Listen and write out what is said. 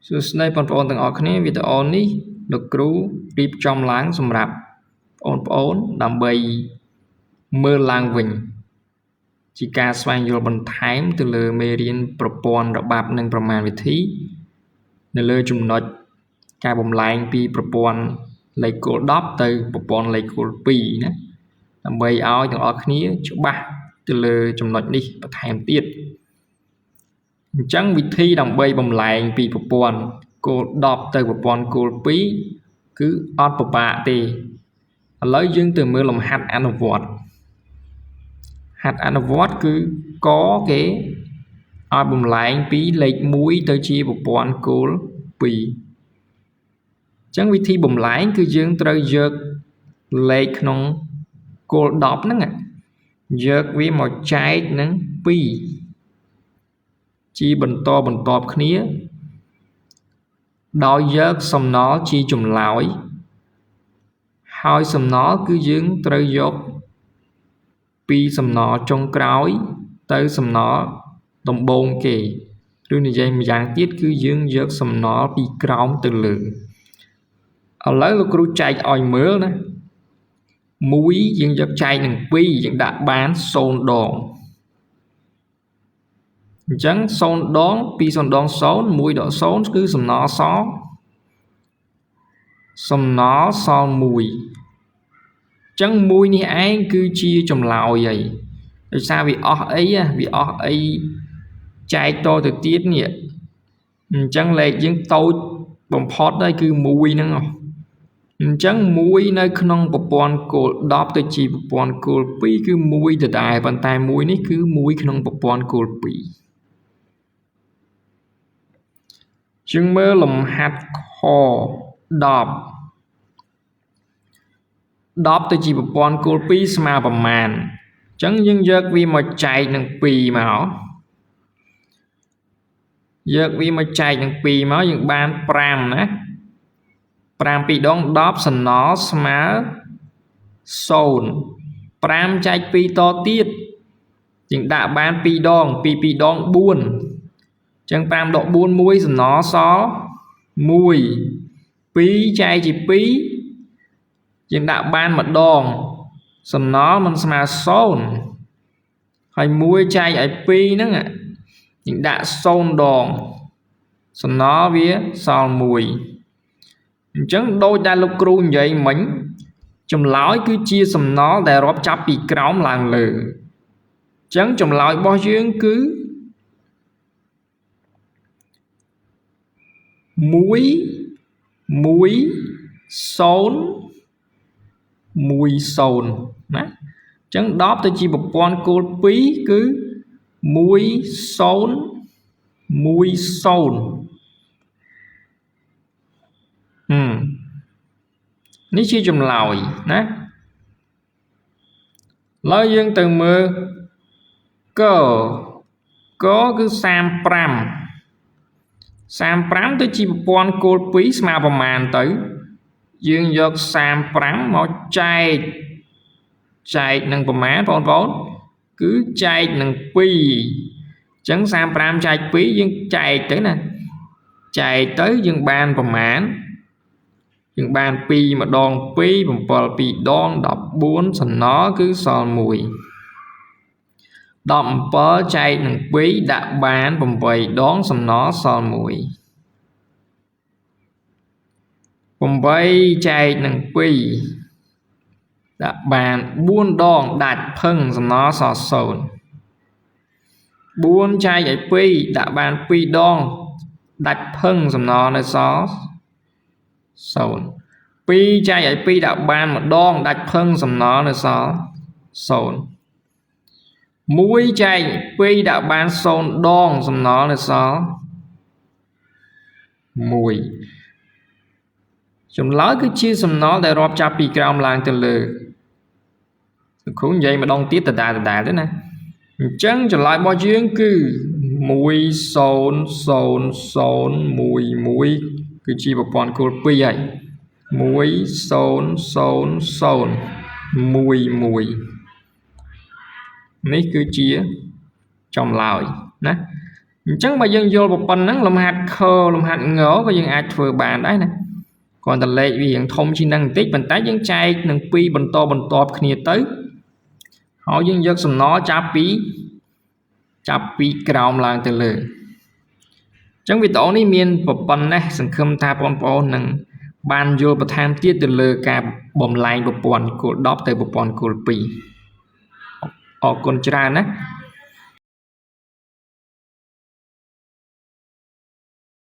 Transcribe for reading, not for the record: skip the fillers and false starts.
សួស្តីបងប្អូនទាំងអស់គ្នាវីដេអូនេះលោកគ្រូរៀបចំឡើងសម្រាប់បងប្អូនដើម្បីមើលឡើងវិញជាការស្វែងយល់បន្ថែមទៅលើមេរៀនប្រព័ន្ធរបបនិងប្រមាណវិធីនៅលើចំណុចការបំលែងពីប្រព័ន្ធលេខគោល10ទៅប្រព័ន្ធលេខគោល2ណាដើម្បីឲ្យទាំងអស់គ្នាច្បាស់ទៅលើចំណុចនេះបន្ថែមទៀតអញ្ចឹងវិធីដើម្បីបំលែងពីប្រព័ន្ធគោល10ទៅប្រព័ន្ធគោល2គឺអត់ពិបាកទេឥឡូវយើងទៅមើលលំហាត់អនុវត្តហាត់អនុវត្តគឺកគេឲ្យបំលែងពីលេខ1ទៅជាប្រព័ន្ធគោល2អញ្ចឹងវិធីបំលែងគឺយើងត្រូវយកលេខក្នុងគោល10ហ្នឹងយកវាមកចែកនឹង2ជាបន្តបន្ទាប់គ្នាដោយយកសំណល់ជាចម្លើយហើយសំណល់គឺយើងត្រូវយកពីសំណល់ចុងក្រោយទៅសំណល់ដំបូងគេឬនិយាយម្យ៉ាងទៀតគឺយើងយកសំណល់ពីក្រោមទៅលើឥឡូវលោកគ្រូចែកឲ្យមើលណា1យើងយកចែកនឹង2យើងដាក់បាន0ដងអញ្ចឹង0ដង2 0 ដង 0 1 ដក 0 គឺសំណល់សល់1អញ្ចឹង1នេះឯងគឺជាចម្លើយហើយដោយសារវាអស់អីចែកតទៅទៀតនេះអញ្ចឹងលេខយើងតូចបំផុតហើយគឺ1ហ្នឹងអញ្ចឹង1នៅក្នុងប្រព័ន្ធគោល10ទៅជាប្រព័ន្ធគោល2គឺ1ដដែលប៉ុន្តែ1នេះគឺ1ក្នុងប្រព័ន្ធគោល2ជាងមើលលំហាត់ខ10ទៅជាប្រព័ន្ធគោល2ស្មើប្រមាណអញ្ចឹងយើងយកវាមកចែកនឹង2មកយកវាមកចែកនឹង2មកយើងបាន5ណា5 2 ដង 10 សំណល់ស្មើ0 5ចែក2តទៀតយើងដាក់បាន2ដង2 2 ដង 4អញ្ចឹង5ដក4 1សំណល់សល់1 2ចែកជា2យើងដាក់បានម្ដងសំណល់មិនស្មើ0ហើយ1ចែកឲ្យ2ហ្នឹងយើងដាក់0ដងសំណល់វាសល់1អញ្ចឹងដូចដែលលោកគ្រូនិយាយមិញចម្លើយគឺជាសំណល់ដែលរាប់ចាប់ពីក្រោមឡើងលើអញ្ចឹងចម្លើយរបស់យើងគឺ1 1 0 1 0ណាអញ្ចឹង10ទៅជាប្រព័ន្ធគោល2គឺ1 0 1 0នេះជាចម្លើយណាឡើយយើងទៅមើលកគឺ35ទៅជាប្រព័ន្ធគោល2ស្មើប្រមាណទៅយើងយក35មកចែកនឹងប្រមាណបងប្អូនគឺចែកនឹង2អញ្ចឹង35ចែក2យើងចែកទៅណាចែកទៅយើងបានប្រមាណយើងបាន2ម្ដង2 7 2ដង 14សំណល់គឺសល់1 17ចែកនឹង2ដាក់បាន8ដងសំណល់សល់1 8ចែកនឹង2ដាក់បាន4ដងដាច់ផឹងសំណល់សល់0 4ចែកឲ្យ2ដាក់បាន2ដងដាច់ផឹងសំណល់នៅសល់0 2ចែកឲ្យ2ដាក់បានម្ដងដាច់ផឹងសំណល់នៅសល់0 1ចែក2ដាក់បាន0ដងសំណល់នៅសល់1ចម្លើយគឺជាសំណល់ដែលរាប់ចាប់ពីក្រោមឡើងទៅលើលោកគ្រូនិយាយម្ដងទៀតដដែលទេណាអញ្ចឹងចម្លើយរបស់យើងគឺ1 0 0 0 1 1គឺជាប្រព័ន្ធគោល2ហើយ1 0 0 0 1 1នេះគឺជាចម្លើយណា អញ្ចឹងបើយើងយល់ប៉ុណ្ណឹងលំហាត់ខលំហាត់ងក៏យើងអាចធ្វើបានដែរណាគ្រាន់តែលេខវារៀងធំជាងនឹងបន្តិចប៉ុន្តែយើងចែកនឹង2បន្តបន្ទាប់គ្នាទៅហើយយើងយកសំណចាប់ពីក្រោមឡើងទៅលើអញ្ចឹងវីដេអូនេះមានប៉ុណ្ណេះសង្ឃឹមថាបងប្អូននឹងបានយល់បន្ថែមទៀតទៅលើការបំលែងប្រព័ន្ធគោល10ទៅប្រព័ន្ធគោល2អរគុណច្រើនណា